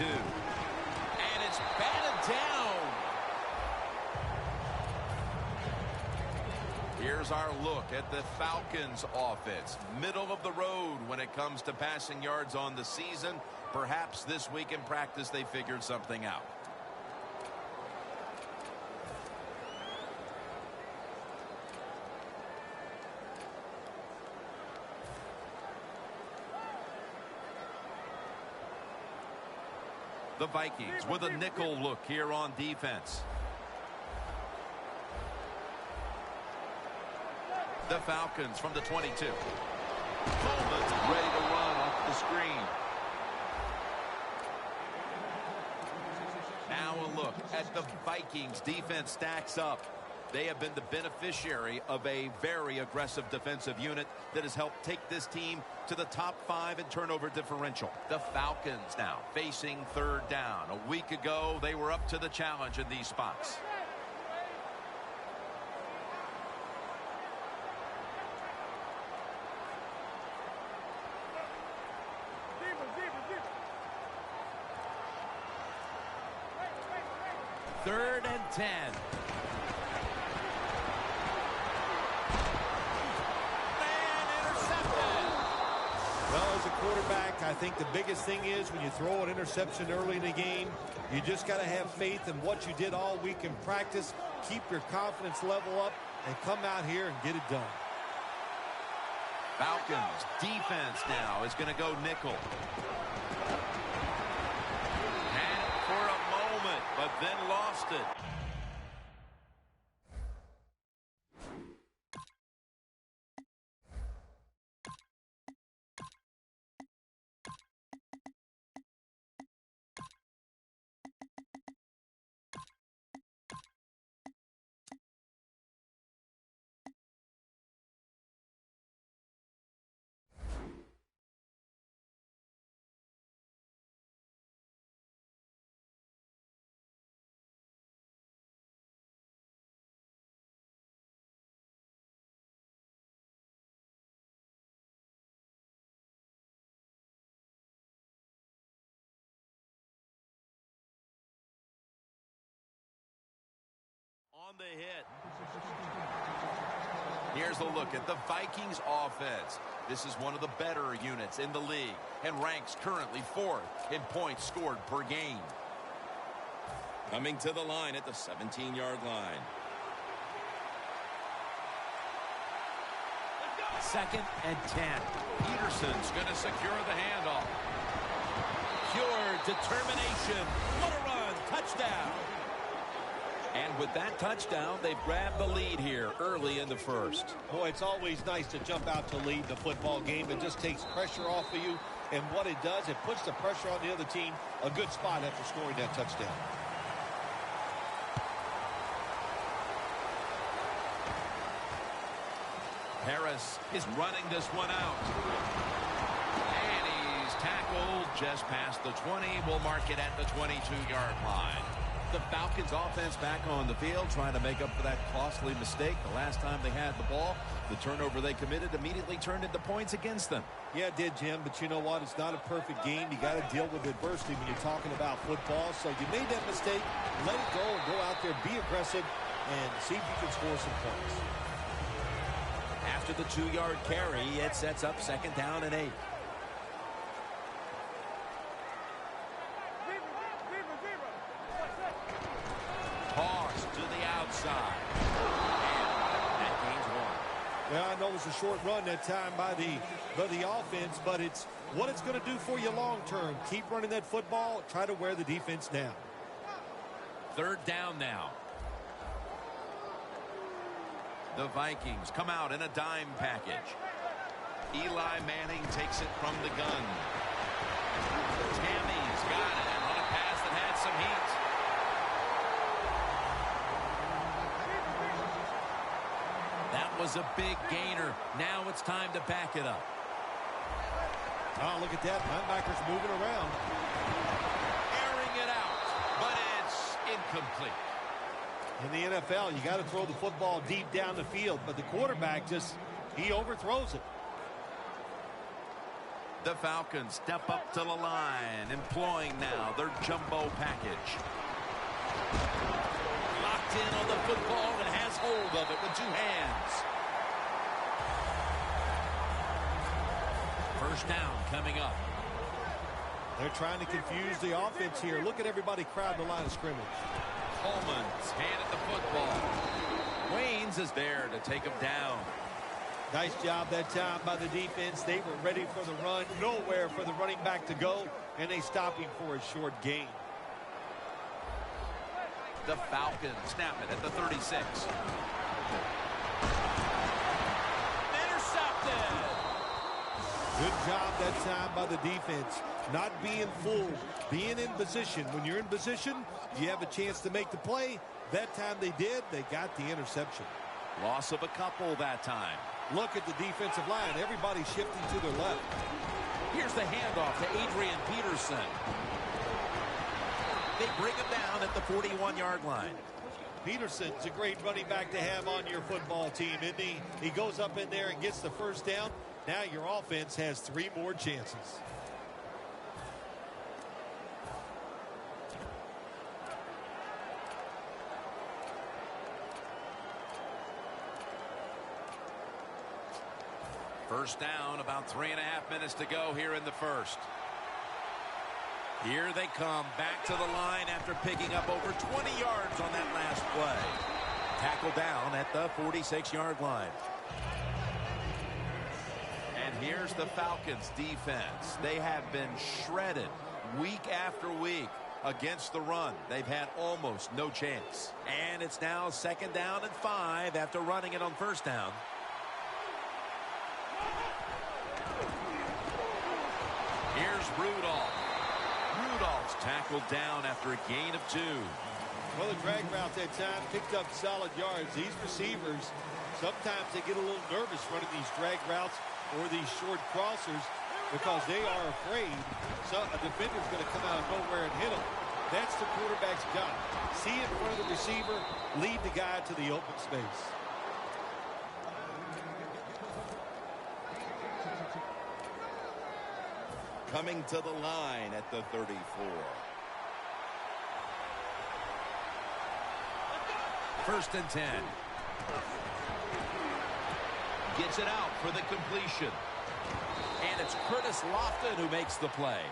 And it's batted down. Here's our look at the Falcons offense. Middle of the road when it comes to passing yards on the season. Perhaps this week in practice they figured something out. The Vikings with a nickel look here on defense. The Falcons from the 22. Coleman's ready to run off the screen. Now a look at the Vikings defense stacks up. They have been the beneficiary of a very aggressive defensive unit that has helped take this team to the top 5 in turnover differential. The Falcons now facing third down. A week ago, they were up to the challenge in these spots. Third and 10. Well, as a quarterback, I think the biggest thing is when you throw an interception early in the game, you just got to have faith in what you did all week in practice, keep your confidence level up, and come out here and get it done. Falcons defense now is going to go nickel. Had it for a moment, but then lost it. On the hit. Here's a look at the Vikings offense. This is one of the better units in the league and ranks currently 4th in points scored per game. Coming to the line at the 17-yard line. Second and 10. Peterson's going to secure the handoff. Pure determination. What a run. Touchdown. And with that touchdown, they've grabbed the lead here early in the first. Boy, it's always nice to jump out to lead the football game. It just takes pressure off of you. And what it does, it puts the pressure on the other team. A good spot after scoring that touchdown. Harris is running this one out. And he's tackled just past the 20. We'll mark it at the 22-yard line. The Falcons offense back on the field trying to make up for that costly mistake the last time they had the ball. The turnover they committed immediately turned into points against them. Yeah, it did, Jim, but you know what? It's not a perfect game. You got to deal with adversity when you're talking about football. So you made that mistake, let it go, and go out there, be aggressive, and see if you can score some points. After the 2-yard carry, it sets up second down and 8. Toss to the outside. And that gains 1. Yeah, I know it was a short run that time by the offense, but it's what it's going to do for you long term. Keep running that football. Try to wear the defense down. Third down now. The Vikings come out in a dime package. Eli Manning takes it from the gun. Tammy's got it on a pass that had some heat. That was a big gainer. Now it's time to back it up. Oh, look at that. Linebackers moving around. Airing it out, but it's incomplete. In the NFL, you got to throw the football deep down the field, but the quarterback he overthrows it. The Falcons step up to the line, employing now their jumbo package. Locked in on the football and has hold of it with two hands. First down coming up. They're trying to confuse the offense here. Look at everybody crowding the line of scrimmage. Coleman's handed the football. Waynes is there to take him down. Nice job that time by the defense. They were ready for the run. Nowhere for the running back to go. And they stop him for a short gain. The Falcons snap it at the 36. Intercepted. Good job that time by the defense. Not being fooled. Being in position. When you're in position, you have a chance to make the play. That time they did. They got the interception. Loss of a couple that time. Look at the defensive line. Everybody's shifting to their left. Here's the handoff to Adrian Peterson. They bring him down at the 41-yard line. Peterson's a great running back to have on your football team, isn't he? He goes up in there and gets the first down. Now your offense has 3 more chances. First down, about 3.5 minutes to go here in the first. Here they come back to the line after picking up over 20 yards on that last play. Tackle down at the 46-yard line. And here's the Falcons defense. They have been shredded week after week against the run. They've had almost no chance. And it's now 2nd down and 5 after running it on first down. Here's Rudolph. Rudolph's tackled down after a gain of 2. Well, the drag route that time picked up solid yards. These receivers, sometimes they get a little nervous running these drag routes or these short crossers because they are afraid a defender's going to come out of nowhere and hit them. That's the quarterback's job. See in front of the receiver, lead the guy to the open space. Coming to the line at the 34. First and 10. Gets it out for the completion. And it's Curtis Lofton who makes the play.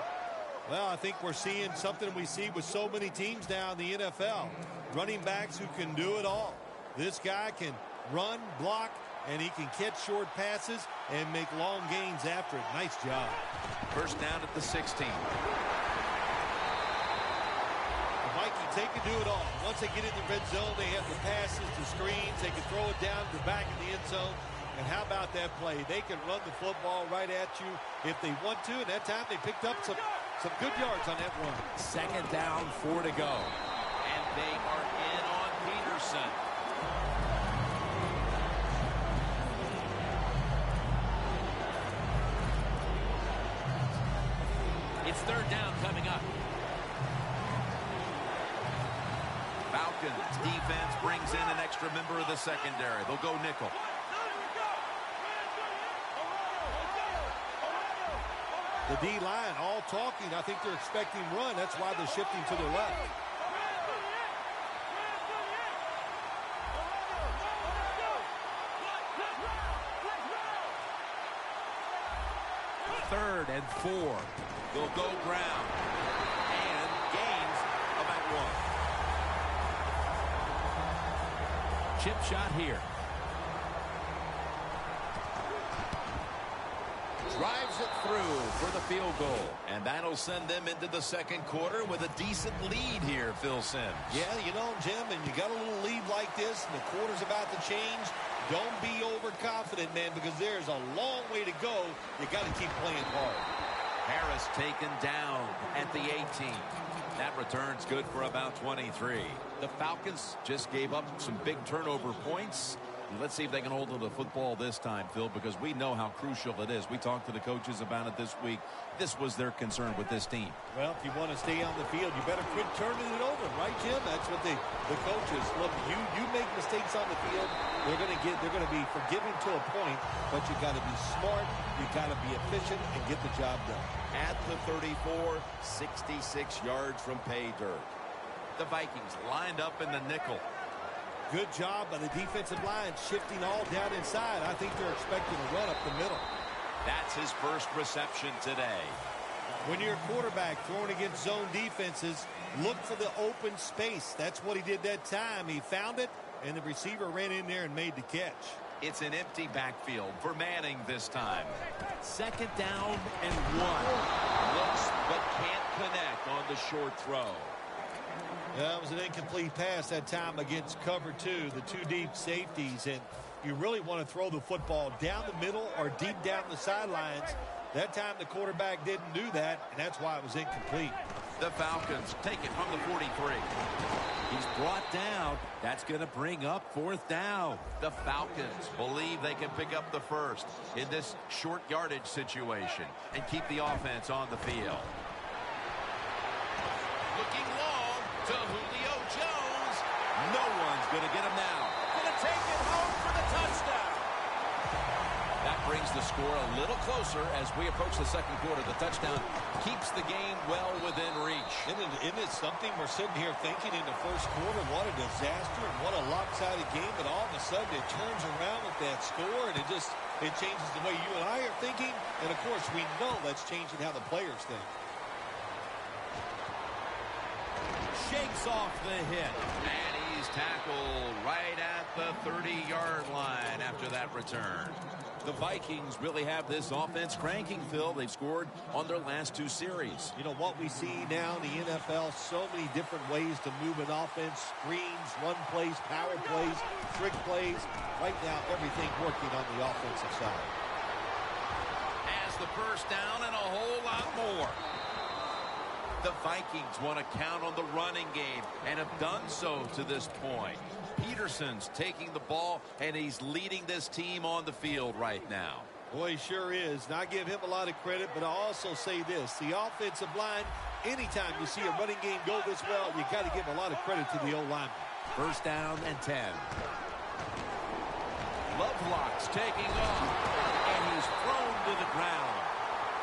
Well, I think we're seeing something we see with so many teams now in the NFL. Running backs who can do it all. This guy can run, block, and he can catch short passes and make long gains after it. Nice job. First down at the 16. Vikings, they can do it all. Once they get in the red zone, they have the passes, the screens. They can throw it down to the back of the end zone. And how about that play? They can run the football right at you if they want to. And that time they picked up some good yards on that run. 2nd down, 4 to go. And they are in on Peterson. It's 3rd down coming up. Falcons defense brings in an extra member of the secondary. They'll go nickel. The D-line all talking. I think they're expecting run. That's why they're shifting to their left. Third and 4. They'll go ground. And gains about 1. Chip shot here. Drives it through for the field goal. And that'll send them into the 2nd quarter with a decent lead here, Phil Simms. Yeah, you know, Jim, and you got a little lead like this, and the quarter's about to change. Don't be overconfident, man, because there's a long way to go. You got to keep playing hard. Harris taken down at the 18. That return's good for about 23. The Falcons just gave up some big turnover points, Let's see if they can hold on to the football this time, Phil, because we know how crucial it is. We talked to the coaches about it this week. This was their concern with this team. Well, if you want to stay on the field, you better quit turning it over, right, Jim? That's what the coaches look. You make mistakes on the field, they're going to be forgiven to a point, but you got to be smart, you got to be efficient, and get the job done. At the 34, 66 yards from pay dirt. The Vikings lined up in the nickel. Good job by the defensive line, shifting all down inside. I think they're expecting a run up the middle. That's his first reception today. When you're a quarterback throwing against zone defenses, look for the open space. That's what he did that time. He found it, and the receiver ran in there and made the catch. It's an empty backfield for Manning this time. Second down and 1. Looks but can't connect on the short throw. That was an incomplete pass that time against cover 2, the 2 deep safeties, and you really want to throw the football down the middle or deep down the sidelines. That time the quarterback didn't do that, and that's why it was incomplete. The Falcons take it from the 43. He's brought down. That's going to bring up 4th down. The Falcons believe they can pick up the first in this short yardage situation and keep the offense on the field. Looking long to Julio Jones. No one's going to get him now. Going to take it home for the touchdown. That brings the score a little closer as we approach the second quarter. The touchdown keeps the game well within reach. Isn't it something we're sitting here thinking in the first quarter, what a disaster and what a lopsided game, but all of a sudden it turns around with that score and it changes the way you and I are thinking, and of course we know that's changing how the players think. Shakes off the hit, and he's tackled right at the 30-yard line after that return. The Vikings really have this offense cranking, Phil. They've scored on their last 2 series. You know what we see now in the NFL, so many different ways to move an offense, screens, run plays, power plays, trick plays. Right now, everything working on the offensive side. As the first down and a whole lot more. The Vikings want to count on the running game and have done so to this point. Peterson's taking the ball, and he's leading this team on the field right now. Boy, he sure is. And I give him a lot of credit, but I'll also say this. The offensive line, anytime you see a running game go this well, you got to give a lot of credit to the O-lineman. First down and 10. Lovelock's taking off, and he's thrown to the ground.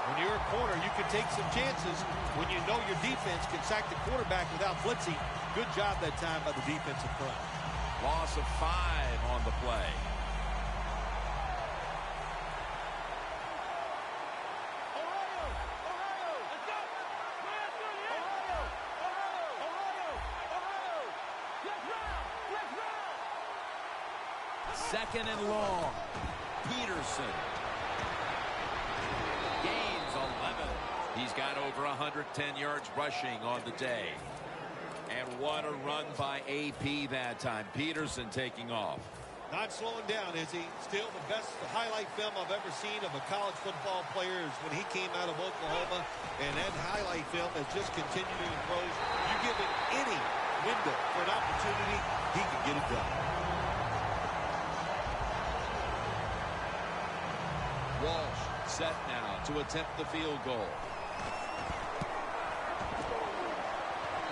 When you're a corner, you can take some chances when you know your defense can sack the quarterback without blitzing. Good job that time by the defensive front. Loss of 5 on the play. Second and long. Peterson. Gains 11. He's got over 110 yards rushing on the day. And what a run by AP that time. Peterson taking off. Not slowing down, is he? Still the best highlight film I've ever seen of a college football player is when he came out of Oklahoma. And that highlight film has just continued to improve. You give him any window for an opportunity, he can get it done. Walsh set now to attempt the field goal.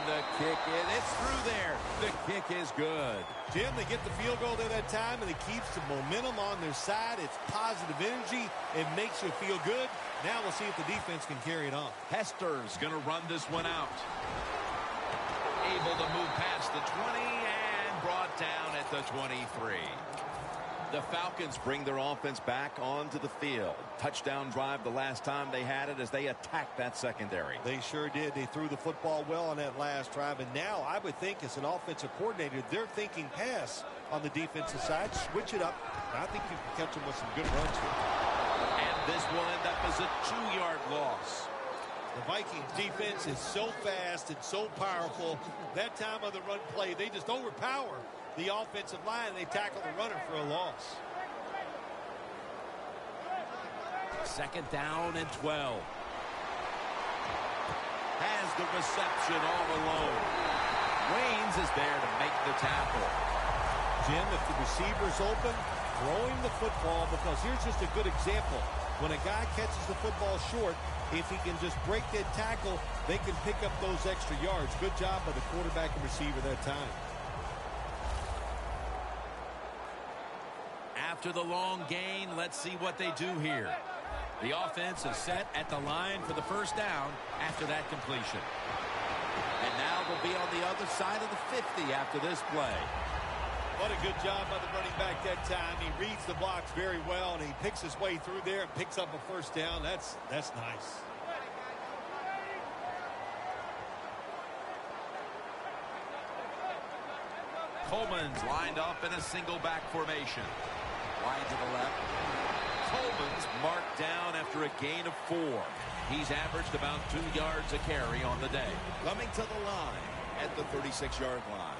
The kick is, it's through there. The kick is good. Jim, they get the field goal there that time, and it keeps the momentum on their side. It's positive energy. It makes you feel good. Now we'll see if the defense can carry it on. Hester's going to run this one out. Able to move past the 20 and brought down at the 23. The Falcons bring their offense back onto the field. Touchdown drive the last time they had it as they attacked that secondary. They sure did. They threw the football well on that last drive. And now I would think as an offensive coordinator, they're thinking pass on the defensive side. Switch it up. I think you can catch them with some good runs here. And this will end up as a 2-yard loss. The Vikings defense is so fast and so powerful. That time on the run play, they just overpower the offensive line, and they tackle the runner for a loss. Second down and 12. Has the reception all alone. Waynes is there to make the tackle. Jim, if the receiver's open, throw him the football, because here's just a good example. When a guy catches the football short, if he can just break that tackle, they can pick up those extra yards. Good job by the quarterback and receiver that time. After the long gain, let's see what they do here. The offense is set at the line for the first down after that completion. And now they'll be on the other side of the 50 after this play. What a good job by the running back that time. He reads the blocks very well, and he picks his way through there and picks up a first down. That's nice. Coleman's lined up in a single back formation. Wide to the left. Coleman's marked down after a gain of 4. He's averaged about 2 yards a carry on the day. Coming to the line at the 36-yard line.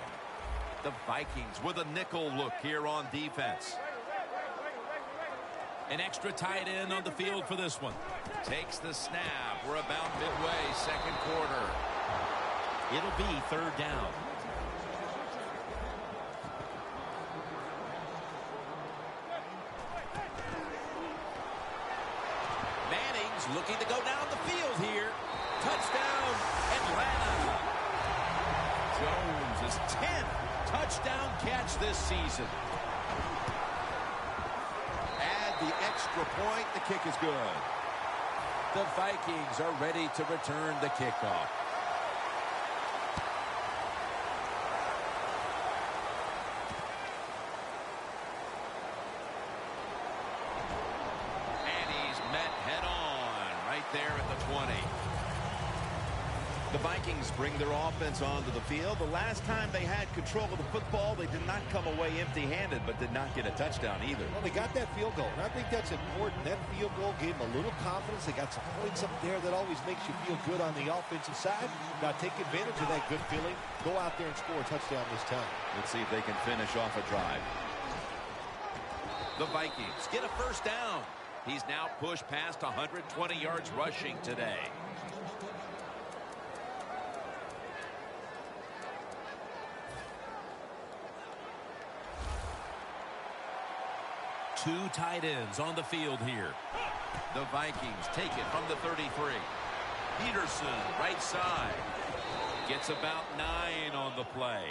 The Vikings with a nickel look here on defense. An extra tight end on the field for this one. Takes the snap. We're about midway, second quarter. It'll be third down. Manning's looking to go down the field here. Touchdown, Atlanta. Jones' 10th touchdown catch this season. Add the extra point. The kick is good. The Vikings are ready to return the kickoff. And he's met head on right there at the 20. The Vikings bring their offense onto the field. The last time they had control of the football, they did not come away empty-handed, but did not get a touchdown either. Well, they got that field goal, and I think that's important. That field goal gave them a little confidence. They got some points up there that always makes you feel good on the offensive side. Now take advantage of that good feeling. Go out there and score a touchdown this time. Let's see if they can finish off a drive. The Vikings get a first down. He's now pushed past 120 yards rushing today. Two tight ends on the field here. The Vikings take it from the 33. Peterson, right side. Gets about 9 on the play.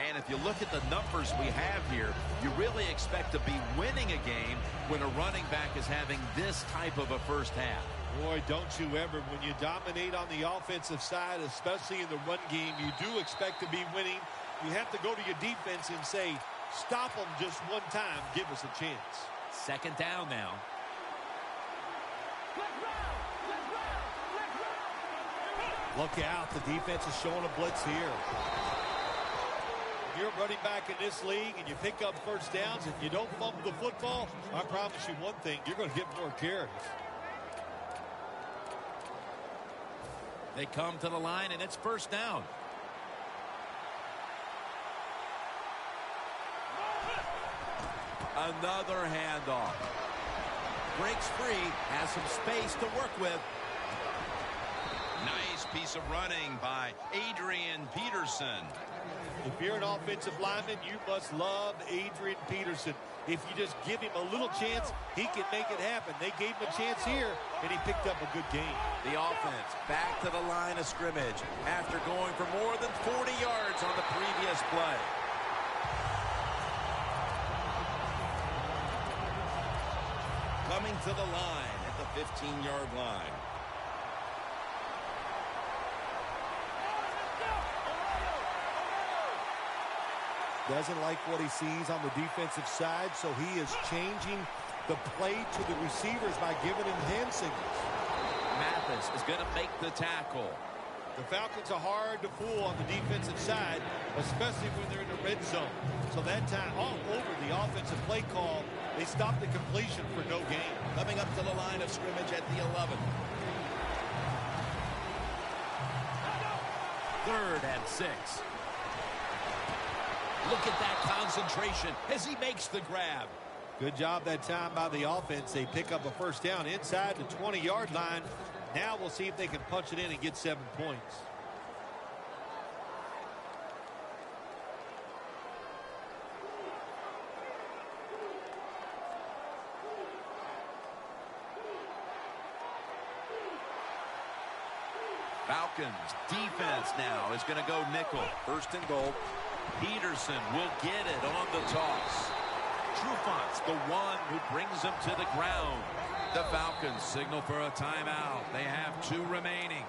And if you look at the numbers we have here, you really expect to be winning a game when a running back is having this type of a first half. Boy, don't you ever. When you dominate on the offensive side, especially in the run game, you do expect to be winning. You have to go to your defense and say, stop them just one time. Give us a chance. Second down now. Look out. The defense is showing a blitz here. If you're running back in this league and you pick up first downs, if you don't fumble the football, I promise you one thing, you're going to get more carries. They come to the line, and it's first down. Another handoff. Breaks free, has some space to work with. Nice piece of running by Adrian Peterson. If you're an offensive lineman, you must love Adrian Peterson. If you just give him a little chance, he can make it happen. They gave him a chance here, and he picked up a good game. The offense back to the line of scrimmage after going for more than 40 yards on the previous play. Coming to the line at the 15-yard line. Doesn't like what he sees on the defensive side, so he is changing the play to the receivers by giving him hand signals. Mathis is going to make the tackle. The Falcons are hard to fool on the defensive side, especially when they're in the red zone. So that time, all over the offensive play call, they stopped the completion for no gain. Coming up to the line of scrimmage at the 11. 3rd and 6. Look at that concentration as he makes the grab. Good job that time by the offense. They pick up a first down inside the 20-yard line. Now we'll see if they can punch it in and get 7 points. Falcons defense now is going to go nickel. First and goal. Peterson will get it on the toss. Trufont's the one who brings him to the ground. The Falcons signal for a timeout. They have 2 remaining.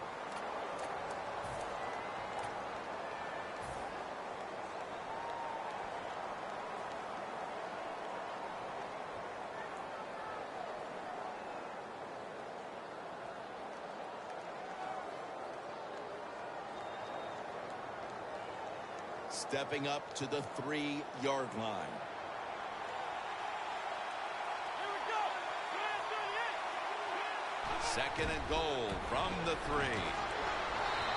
Stepping up to the 3-yard line. Second and goal from the 3.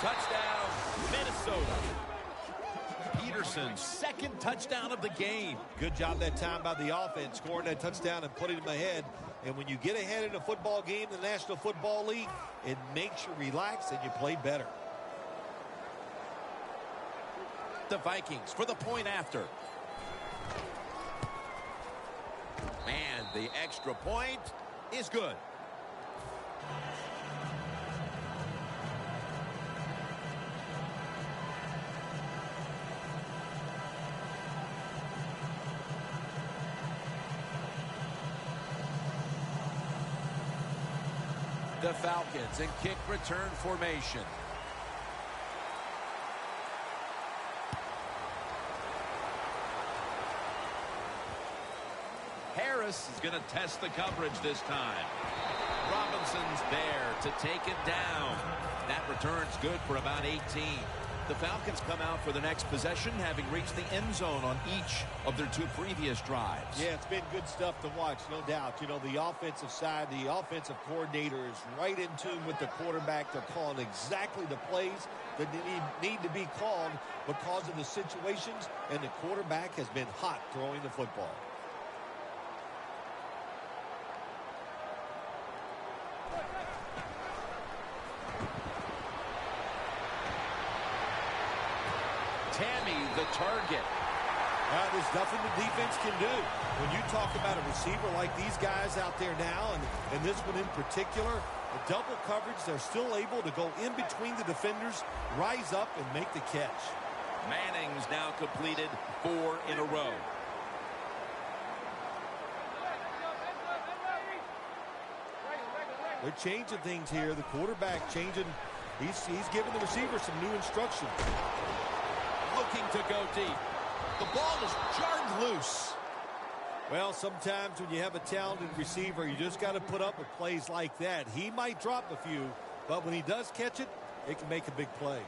Touchdown, Minnesota. Peterson's second touchdown of the game. Good job that time by the offense, scoring that touchdown and putting them ahead. And when you get ahead in a football game in the National Football League, it makes you relax and you play better. The Vikings for the point after. And the extra point is good. The Falcons in kick return formation. Harris is going to test the coverage this time. Robinson's there to take it down. That return's good for about 18. The Falcons come out for the next possession, having reached the end zone on each of their 2 previous drives. Yeah, it's been good stuff to watch, no doubt. You know, the offensive side, the offensive coordinator is right in tune with the quarterback. They're calling exactly the plays that need to be called because of the situations, and the quarterback has been hot throwing the football. The target. There's nothing the defense can do. When you talk about a receiver like these guys out there now, and this one in particular, the double coverage, they're still able to go in between the defenders, rise up, and make the catch. Manning's now completed 4 in a row. They're changing things here. The quarterback changing. He's giving the receiver some new instructions. Looking to go deep. The ball is jarred loose. Well, sometimes when you have a talented receiver, you just got to put up with plays like that. He might drop a few, but when he does catch it, it can make a big play.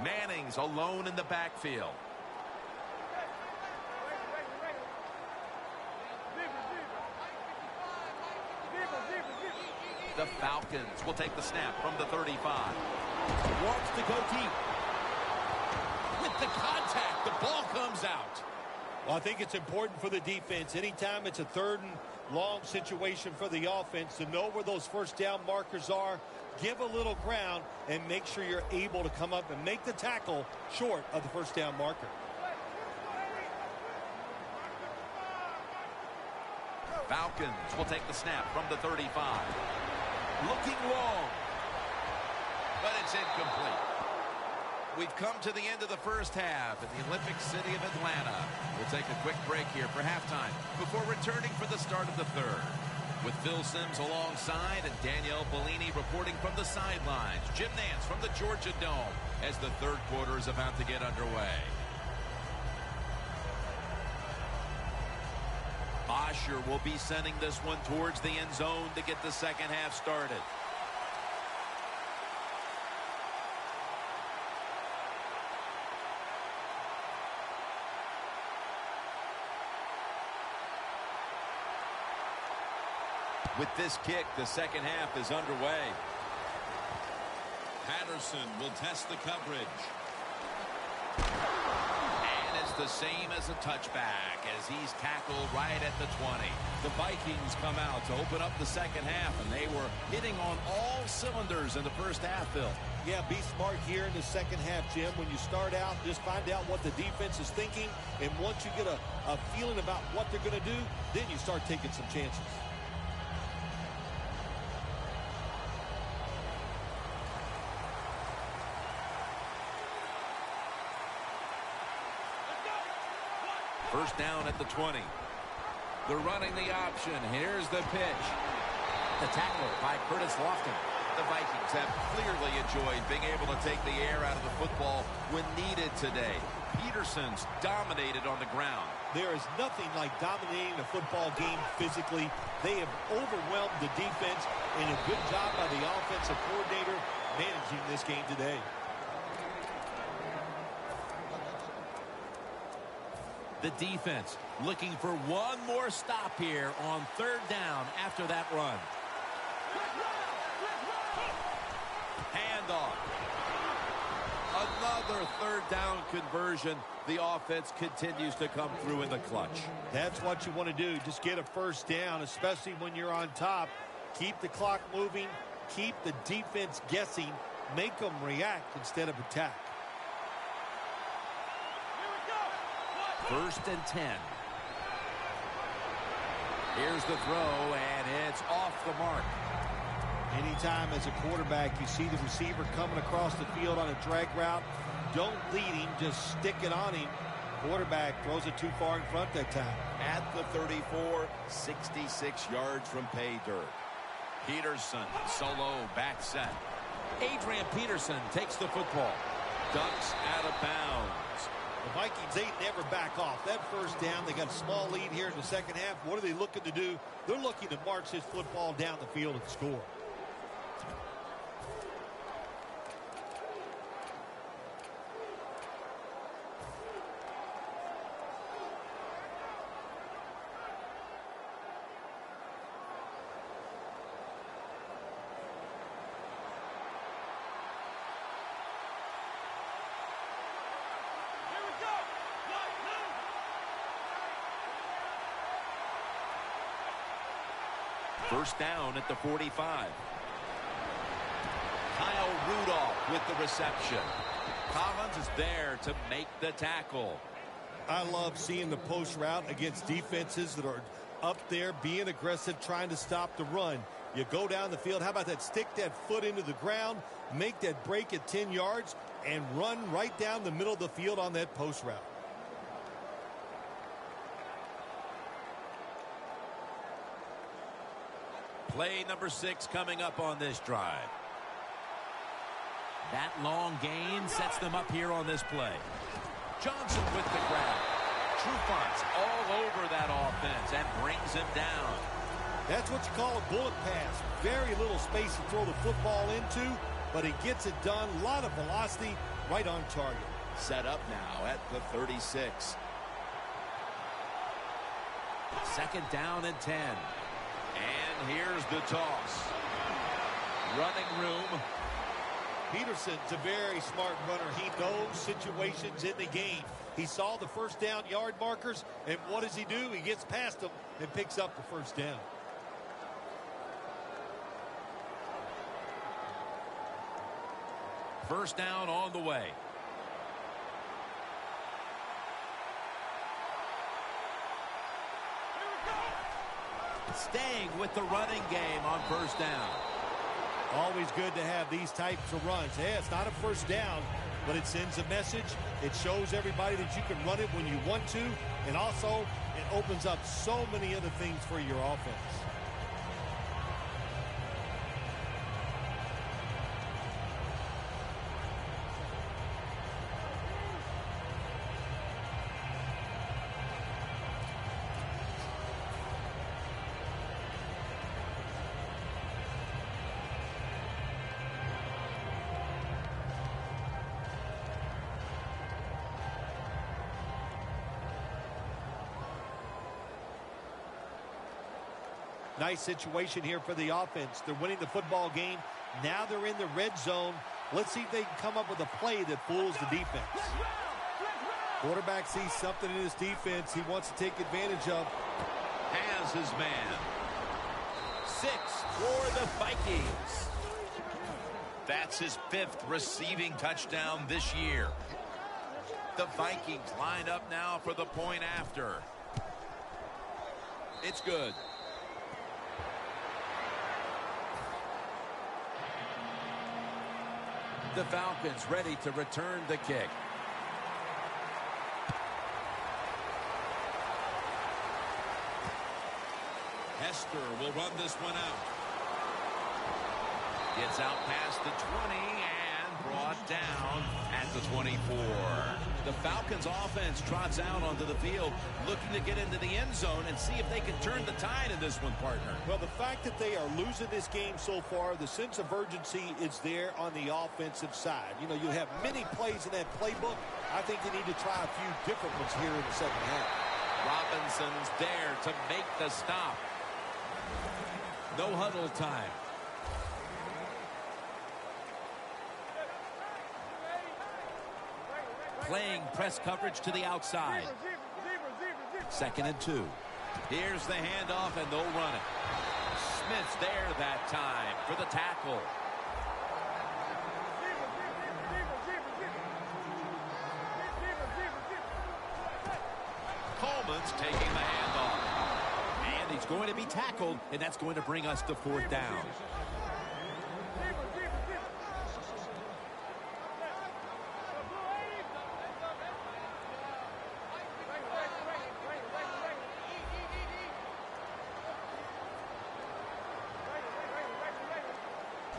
Manning's alone in the backfield. The Falcons will take the snap from the 35. Wants to go deep. With the contact, the ball comes out. Well, I think it's important for the defense. Anytime it's a 3rd and long situation for the offense, to know where those first down markers are, give a little ground, and make sure you're able to come up and make the tackle short of the first down marker. Falcons will take the snap from the 35. Looking long, but it's incomplete. We've come to the end of the first half in the Olympic city of Atlanta. We'll take a quick break here for halftime before returning for the start of the 3rd. With Phil Simms alongside and Danielle Bellini reporting from the sidelines. Jim Nance from the Georgia Dome as the 3rd quarter is about to get underway. Bosher will be sending this one towards the end zone to get the second half started. With this kick, the second half is underway. Patterson will test the coverage. And it's the same as a touchback as he's tackled right at the 20. The Vikings come out to open up the second half, and they were hitting on all cylinders in the first half, Phil. Yeah, be smart here in the second half, Jim. When you start out, just find out what the defense is thinking, and once you get a feeling about what they're going to do, then you start taking some chances. First down at the 20. They're running the option. Here's the pitch. The tackle by Curtis Lofton. The Vikings have clearly enjoyed being able to take the air out of the football when needed today. Peterson's dominated on the ground. There is nothing like dominating a football game physically. They have overwhelmed the defense, and a good job by the offensive coordinator managing this game today. The defense looking for one more stop here on third down after that run. Handoff. Another third down conversion. The offense continues to come through in the clutch. That's what you want to do. Just get a first down, especially when you're on top. Keep the clock moving. Keep the defense guessing. Make them react instead of attack. First and 10. Here's the throw, and it's off the mark. Anytime as a quarterback you see the receiver coming across the field on a drag route, don't lead him, just stick it on him. Quarterback throws it too far in front that time. At the 34, 66 yards from pay dirt. Peterson, solo back set. Adrian Peterson takes the football. Ducks out of bounds. The Vikings, they never back off. That first down, they got a small lead here in the second half. What are they looking to do? They're looking to march this football down the field and score. First down at the 45. Kyle Rudolph with the reception. Collins is there to make the tackle. I love seeing the post route against defenses that are up there being aggressive, trying to stop the run. You go down the field. How about that? Stick that foot into the ground, make that break at 10 yards, and run right down the middle of the field on that post route. Play number 6 coming up on this drive. That long gain sets them up here on this play. Johnson with the grab. Trufant's all over that offense and brings him down. That's what you call a bullet pass. Very little space to throw the football into, but he gets it done. A lot of velocity, right on target. Set up now at the 36. Second down and 10. And here's the toss. Running room. Peterson's a very smart runner. He knows situations in the game. He saw the first down yard markers, and what does he do? He gets past them and picks up the first down. First down on the way. Staying with the running game on first down. Always good to have these types of runs. Hey, it's not a first down, but it sends a message. It shows everybody that you can run it when you want to, and also it opens up so many other things for your offense. Nice situation here for the offense. They're winning the football game. Now they're in the red zone. Let's see if they can come up with a play that fools the defense. Quarterback sees something in his defense he wants to take advantage of. Has his man. 6 for the Vikings. That's his 5th receiving touchdown this year. The Vikings line up now for the point after. It's good. The Falcons ready to return the kick. Hester will run this one out. Gets out past the 20 and brought down at the 24. The Falcons offense trots out onto the field looking to get into the end zone and see if they can turn the tide in this one, partner. Well, the fact that they are losing this game so far, the sense of urgency is there on the offensive side. You know, you have many plays in that playbook. I think they need to try a few different ones here in the second half. Robinson's there to make the stop. No huddle time. Playing press coverage to the outside. 2nd and 2. Here's the handoff, and they'll run it. Smith's there that time for the tackle. Coleman's taking the handoff. And he's going to be tackled, and that's going to bring us to 4th down.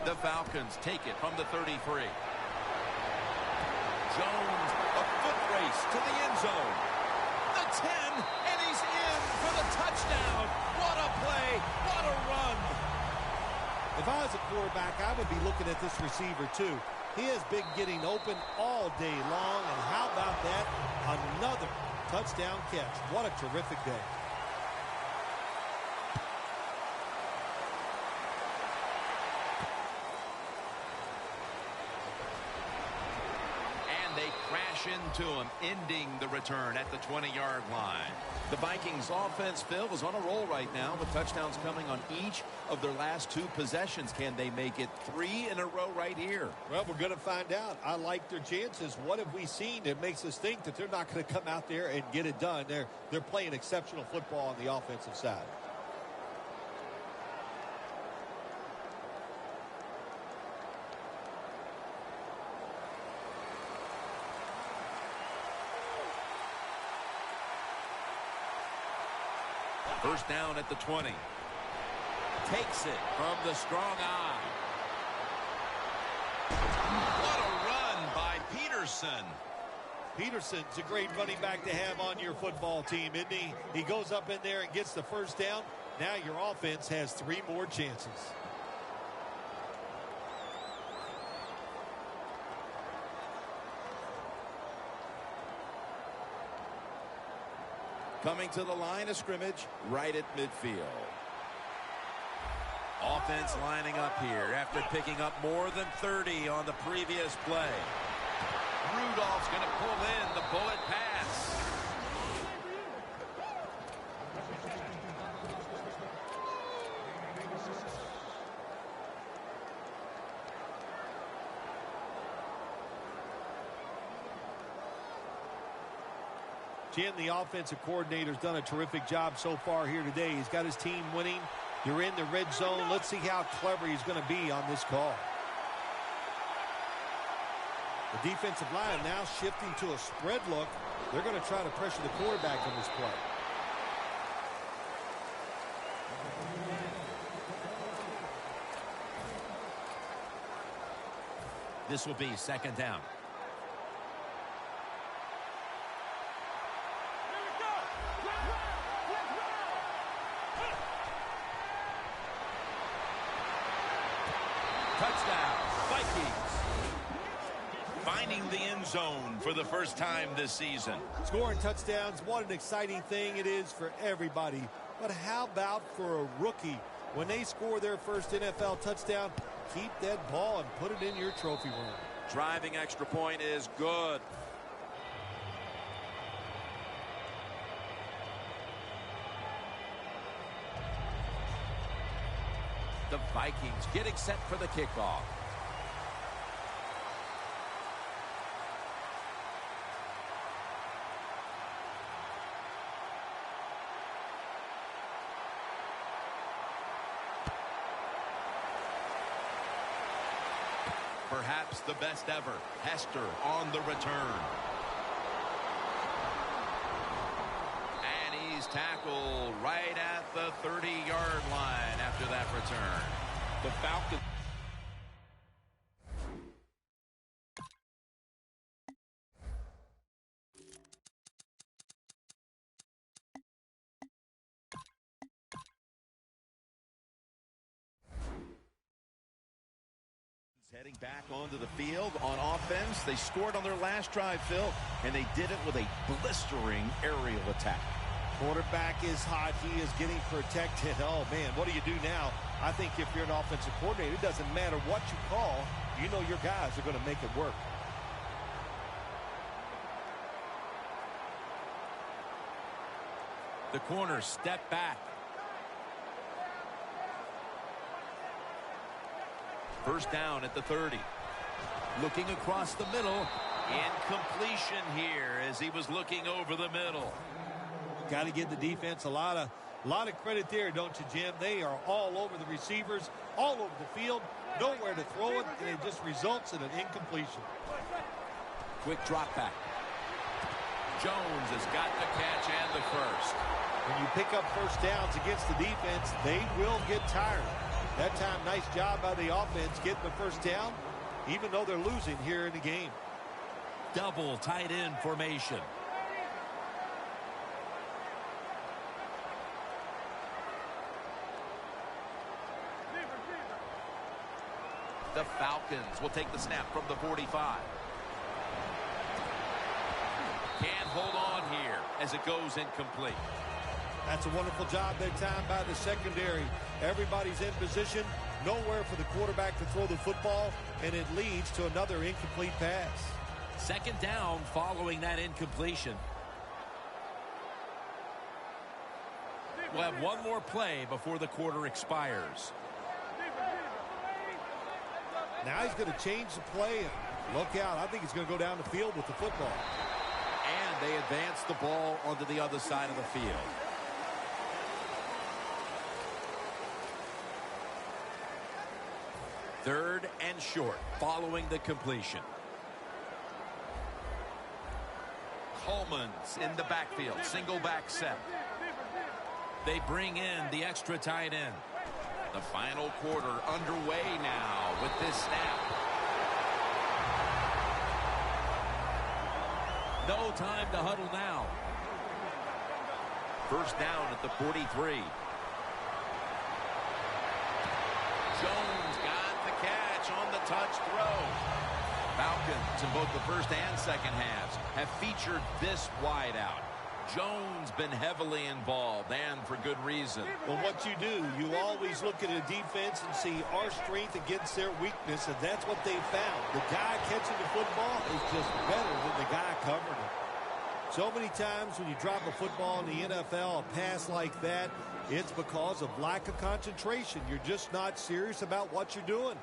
The Falcons take it from the 33. Jones, a foot race to the end zone. The 10, and he's in for the touchdown. What a play, what a run. If I was a quarterback, I would be looking at this receiver too. He has been getting open all day long, and how about that? Another touchdown catch. What a terrific day. Into him, ending the return at the 20-yard line. The Vikings offense, Phil, is on a roll right now with touchdowns coming on each of their last 2 possessions. Can they make it 3 in a row right here? Well, we're going to find out. I like their chances. What have we seen that makes us think that they're not going to come out there and get it done? They're playing exceptional football on the offensive side. First down at the 20. Takes it from the strong eye. What a run by Peterson. Peterson's a great running back to have on your football team, isn't he? He goes up in there and gets the first down. Now your offense has 3 more chances. Coming to the line of scrimmage right at midfield. Offense lining up here after picking up more than 30 on the previous play. Rudolph's going to pull in the bullet pass. Jim, the offensive coordinator's done a terrific job so far here today. He's got his team winning. You're in the red zone. Let's see how clever he's going to be on this call. The defensive line now shifting to a spread look. They're going to try to pressure the quarterback in this play. This will be 2nd down. Touchdown, Vikings. Finding the end zone for the first time this season. Scoring touchdowns, what an exciting thing it is for everybody. But how about for a rookie? When they score their first NFL touchdown, keep that ball and put it in your trophy room. Driving extra point is good. The Vikings getting set for the kickoff. Perhaps the best ever. Hester on the return. And he's he's tackled right at the 30-yard line after that return. The Falcons. Heading back onto the field on offense. They scored on their last drive, Phil, and they did it with a blistering aerial attack. Quarterback is hot. He is getting protected. Oh, man, what do you do now? I think if you're an offensive coordinator, it doesn't matter what you call. You know your guys are going to make it work. The corner step back. First down at the 30. Looking across the middle. Incompletion here as he was looking over the middle. Got to give the defense a lot of credit there, don't you, Jim? They are all over the receivers, all over the field, nowhere to throw it, and it just results in an incompletion. Quick drop back. Jones has got the catch and the first. When you pick up first downs against the defense, they will get tired. That time, nice job by the offense getting the first down, even though they're losing here in the game. Double tight end formation. The Falcons will take the snap from the 45. Can't hold on here as it goes incomplete. That's a wonderful job that time by the secondary. Everybody's in position, nowhere for the quarterback to throw the football, and it leads to another incomplete pass. Second down following that incompletion. We'll have one more play before the quarter expires. Now he's going to change the play, and look out. I think he's going to go down the field with the football. And they advance the ball onto the other side of the field. Third and short following the completion. Coleman's in the backfield. Single back set. They bring in the extra tight end. The final quarter underway now with this snap. No time to huddle now. First down at the 43. Jones got the catch on the touch throw. Falcons in both the first and second halves have featured this wideout. Jones been heavily involved, and for good reason. Well, what you do, you always look at a defense and see our strength against their weakness, and that's what they found. The guy catching the football is just better than the guy covering it. So many times when you drop a football in the NFL, a pass like that, it's because of lack of concentration. You're just not serious about what you're doing.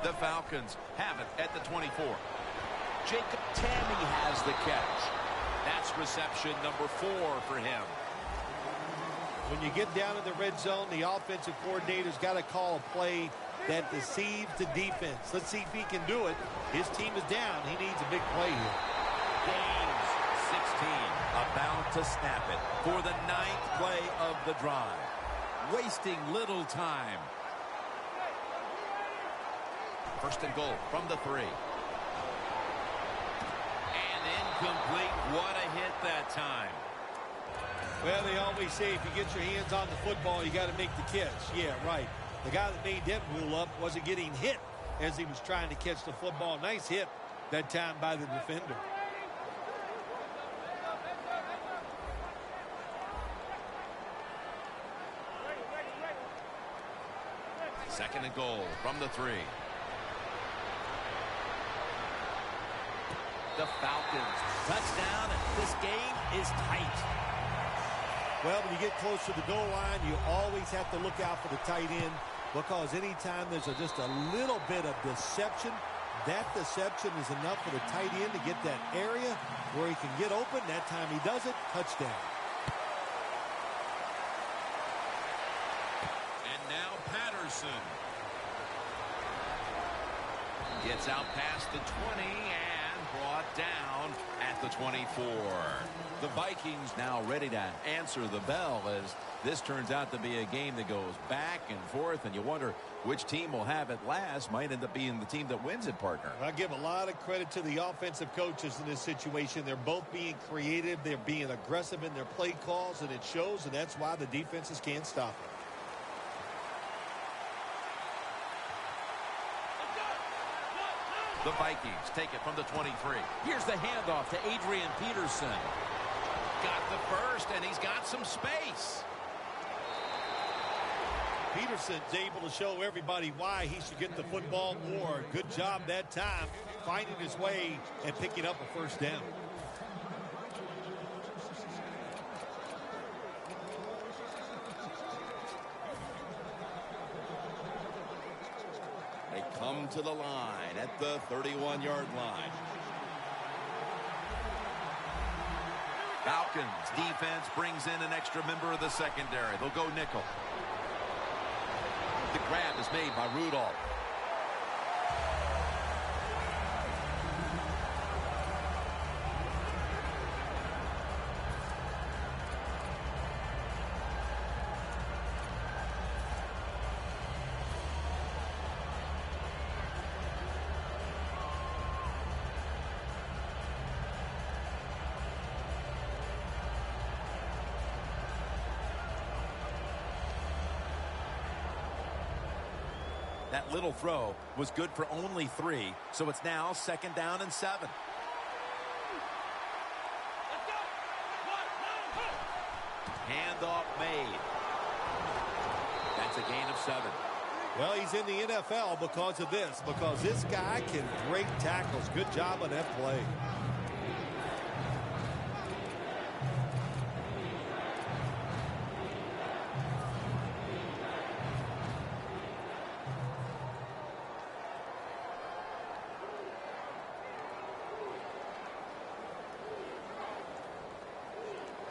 The Falcons have it at the 24. Jacob Tammy has the catch. That's reception number 4 for him. When you get down in the red zone, the offensive coordinator's got to call a play that deceives the defense. Let's see if he can do it. His team is down. He needs a big play here. Gains 16. About to snap it for the 9th play of the drive. Wasting little time. First and goal from the 3. Complete. What a hit that time. Well, they always say if you get your hands on the football, you got to make the catch. Yeah, right. The guy that made that rule up wasn't getting hit as he was trying to catch the football. Nice hit that time by the defender. Second and goal from the 3. The Falcons touchdown, and this game is tight. Well, when you get close to the goal line, you always have to look out for the tight end, because anytime there's just a little bit of deception, that deception is enough for the tight end to get that area where he can get open. That time he does it, touchdown. And now Patterson gets out past the 20 and and brought down at the 24. The Vikings now ready to answer the bell as this turns out to be a game that goes back and forth, and you wonder which team will have it last. Might end up being the team that wins it, partner. I give a lot of credit to the offensive coaches in this situation. They're both being creative. They're being aggressive in their play calls, and it shows, and that's why the defenses can't stop it. The Vikings take it from the 23. Here's the handoff to Adrian Peterson. Got the first, and he's got some space. Peterson's able to show everybody why he should get the football more. Good job that time, finding his way and picking up a first down. They come to the line at the 31-yard line. Falcons defense brings in an extra member of the secondary. They'll go nickel. The grab is made by Rudolph. That little throw was good for only 3, so it's now 2nd down and 7. Handoff made. That's a gain of 7. Well, he's in the NFL because of this, because this guy can break tackles. Good job on that play.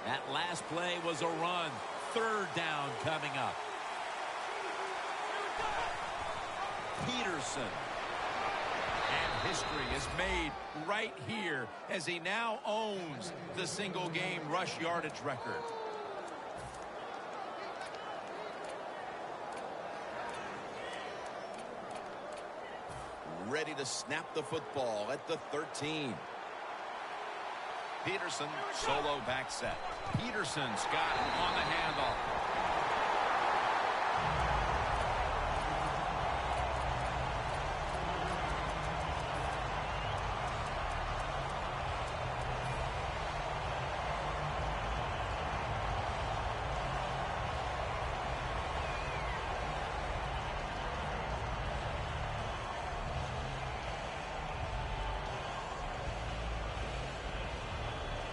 That last play was a run. 3rd down coming up. Peterson. And history is made right here as he now owns the single-game rush yardage record. Ready to snap the football at the 13. Peterson, solo back set. Peterson's got it on the handoff.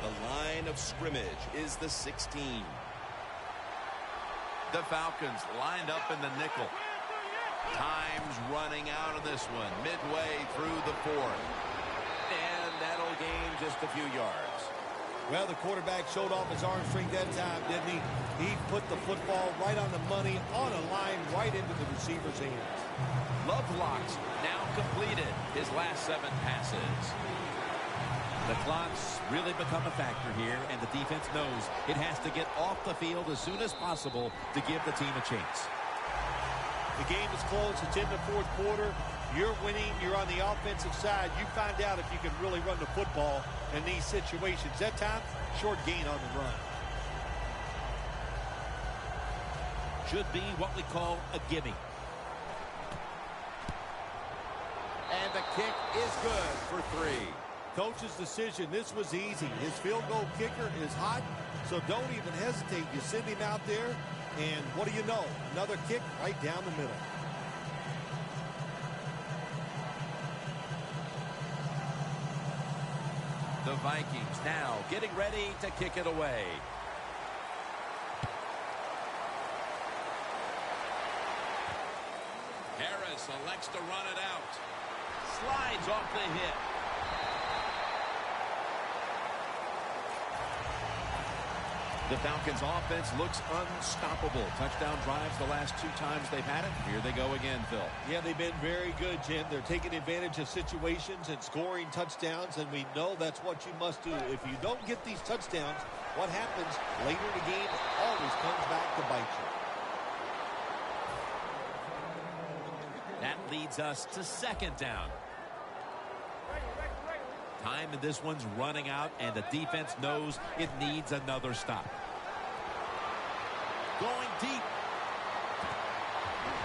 The line of scrimmage is the 16. The Falcons lined up in the nickel. Time's running out of this one, midway through the 4th. And that'll gain just a few yards. Well, the quarterback showed off his arm strength that time, didn't he? He put the football right on the money, on a line, right into the receiver's hands. Lovelock's now completed his last 7 passes. The clock's really become a factor here, and the defense knows it has to get off the field as soon as possible to give the team a chance. The game is close. It's in the 4th quarter. You're winning. You're on the offensive side. You find out if you can really run the football in these situations. That time, short gain on the run. Should be what we call a gimme. And the kick is good for 3. Coach's decision, this was easy. His field goal kicker is hot, so don't even hesitate. You send him out there, and what do you know? Another kick right down the middle. The Vikings now getting ready to kick it away. Harris elects to run it out. Slides off the hit. The Falcons offense looks unstoppable. Touchdown drives the last 2 times they've had it. Here they go again, Phil. Yeah, they've been very good, Jim. They're taking advantage of situations and scoring touchdowns, and we know that's what you must do. If you don't get these touchdowns, what happens later in the game always comes back to bite you. That leads us to 2nd down. Time in this one's running out, and the defense knows it needs another stop. Going deep.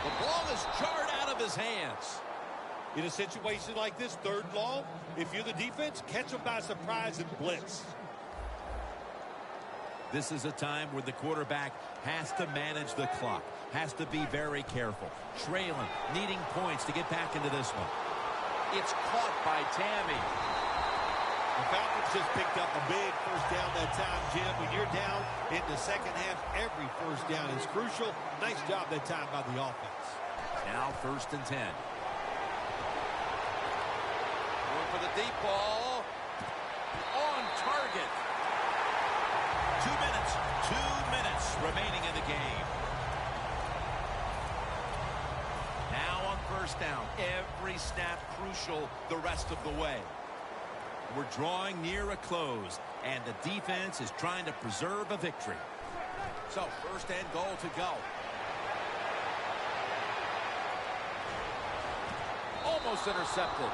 The ball is jarred out of his hands. In a situation like this, 3rd and long, if you're the defense, catch them by surprise and blitz. This is a time where the quarterback has to manage the clock, has to be very careful, trailing, needing points to get back into this one. It's caught by Tammy. The Falcons just picked up a big 1st down that time, Jim. When you're down in the 2nd half, every 1st down is crucial. Nice job that time by the offense. Now 1st and 10. Going for the deep ball. On target. 2 minutes. 2 minutes remaining in the game. Now on 1st down. Every snap crucial the rest of the way. We're drawing near a close, and the defense is trying to preserve a victory. So 1st and goal to go. Almost intercepted.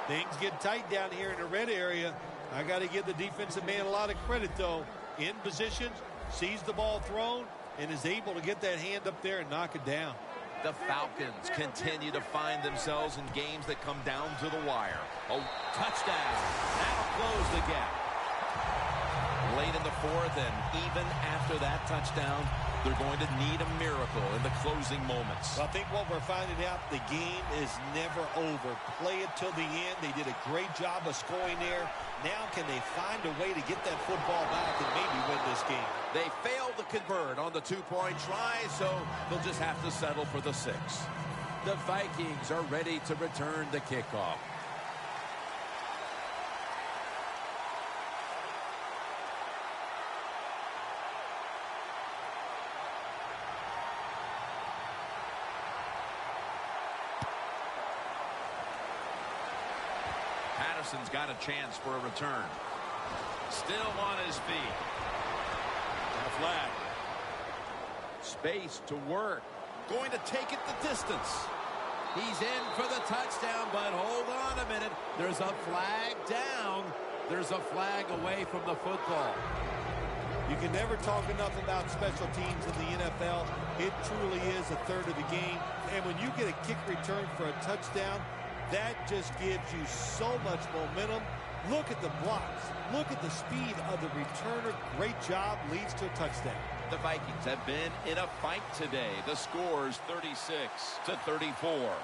Things get tight down here in the red area. I got to give the defensive man a lot of credit, though. In position, sees the ball thrown, and is able to get that hand up there and knock it down. The Falcons continue to find themselves in games that come down to the wire. Oh, touchdown. That'll close the gap. Late in the 4th, and even after that touchdown, they're going to need a miracle in the closing moments. I think what we're finding out, the game is never over. Play it till the end. They did a great job of scoring there. Now can they find a way to get that football back and maybe win this game? They failed to convert on the 2-point try, so they'll just have to settle for the 6. The Vikings are ready to return the kickoff. Patterson's got a chance for a return. Still on his feet. A flag. Space to work. Going to take it the distance. He's in for the touchdown, but hold on a minute. There's a flag down. There's a flag away from the football. You can never talk enough about special teams in the NFL. It truly is a third of the game. And when you get a kick return for a touchdown, that just gives you so much momentum. Look at the blocks. Look at the speed of the returner. Great job, leads to a touchdown. The Vikings have been in a fight today. The score's 36-34.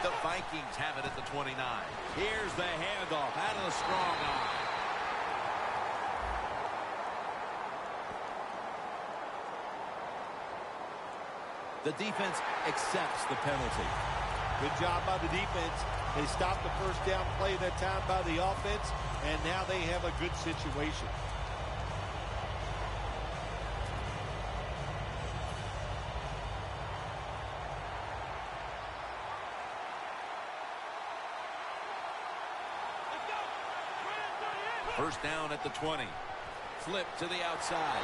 The Vikings have it at the 29. Here's the handoff out of the strong eye. The defense accepts the penalty. Good job by the defense. They stopped the 1st down play that time by the offense, and now they have a good situation. First down at the 20. Flip to the outside.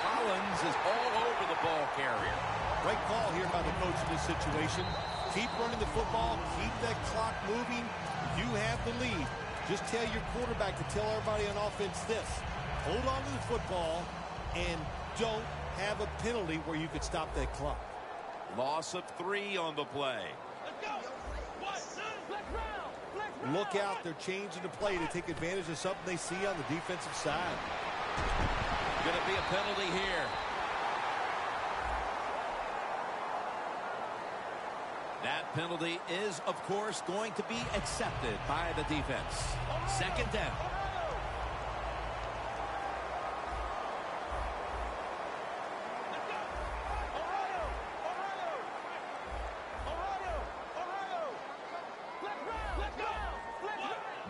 Collins is all over the ball carrier. Great call here by the coach in this situation. Keep running the football. Keep that clock moving. You have the lead. Just tell your quarterback to tell everybody on offense this. Hold on to the football and don't have a penalty where you could stop that clock. Loss of 3 on the play. Look out. They're changing the play to take advantage of something they see on the defensive side. Going to be a penalty here. That penalty is, of course, going to be accepted by the defense. Second down.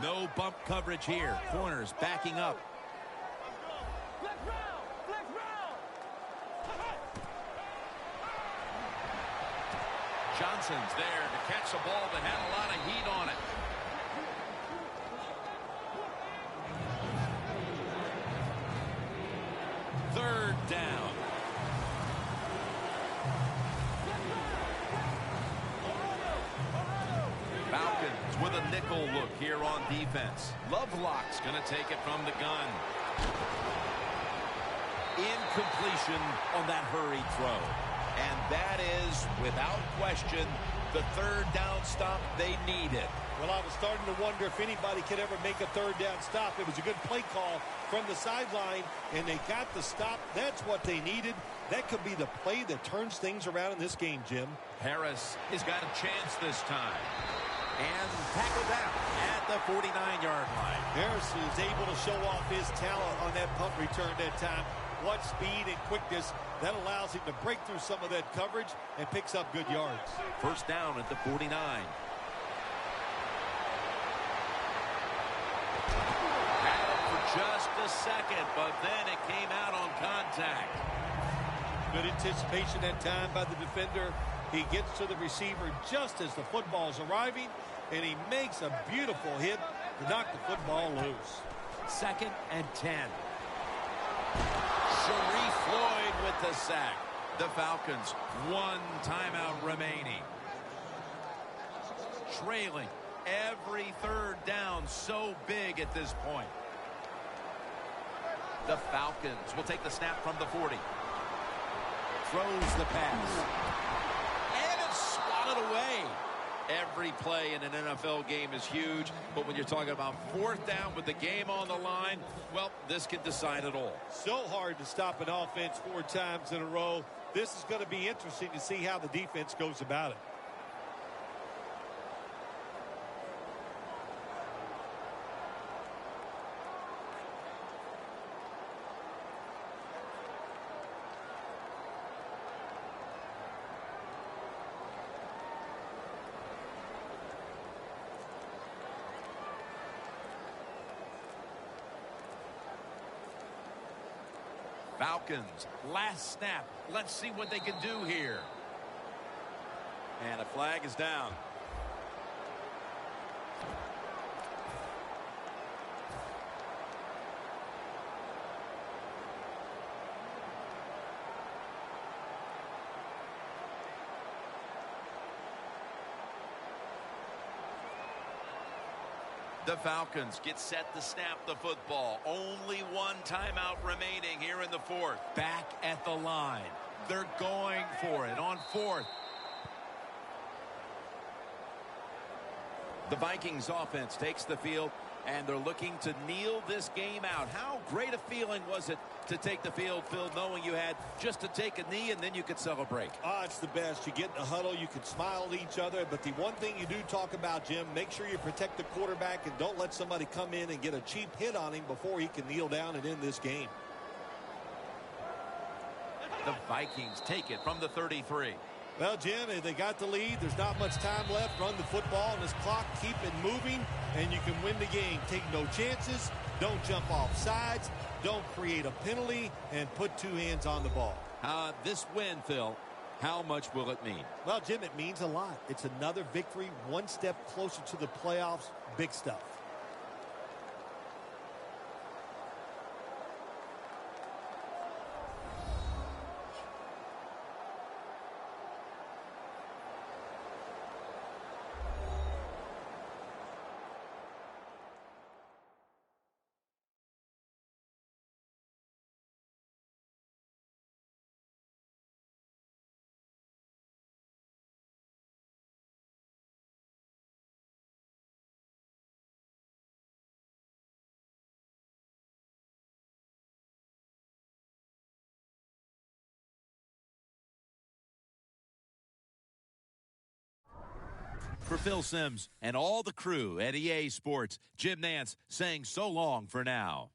No bump coverage here. Corners backing up. Johnson's there to catch a ball that had a lot of heat on it. Third down. Falcons with a nickel look here on defense. Lovelock's going to take it from the gun. Incompletion on that hurried throw. And that is, without question, the third down stop they needed. Well, I was starting to wonder if anybody could ever make a third down stop. It was a good play call from the sideline, and they got the stop. That's what they needed. That could be the play that turns things around in this game, Jim. Harris has got a chance this time. And tackled down at the 49-yard line. Harris is able to show off his talent on that punt return that time. What speed and quickness that allows him to break through some of that coverage and picks up good yards. First down at the 49. Battled for just a second, but then it came out on contact. Good anticipation that time by the defender. He gets to the receiver just as the football's arriving, and he makes a beautiful hit to knock the football loose. 2nd and 10. Sharif Floyd with the sack. The Falcons, 1 timeout remaining. Trailing every third down, so big at this point. The Falcons will take the snap from the 40. Throws the pass. And it's swatted away. Every play in an NFL game is huge, but when you're talking about 4th down with the game on the line, well, this can decide it all. So hard to stop an offense 4 times in a row. This is going to be interesting to see how the defense goes about it. Falcons, last snap. Let's see what they can do here. And a flag is down. The Falcons get set to snap the football. Only 1 timeout remaining here in the 4th. Back at the line. They're going for it on 4th. The Vikings offense takes the field, and they're looking to kneel this game out. How great a feeling was it to take the field, Phil, knowing you had just to take a knee and then you could celebrate? It's the best. You get in the huddle, you can smile at each other, but the one thing you do talk about, Jim, make sure you protect the quarterback and don't let somebody come in and get a cheap hit on him before he can kneel down and end this game. The Vikings take it from the 33. Well, Jim, they got the lead. There's not much time left. Run the football on this clock. Keep it moving, and you can win the game. Take no chances. Don't jump off sides. Don't create a penalty, and put 2 hands on the ball. This win, Phil, how much will it mean? Well, Jim, it means a lot. It's another victory, 1 step closer to the playoffs. Big stuff. For Phil Simms and all the crew at EA Sports, Jim Nantz saying so long for now.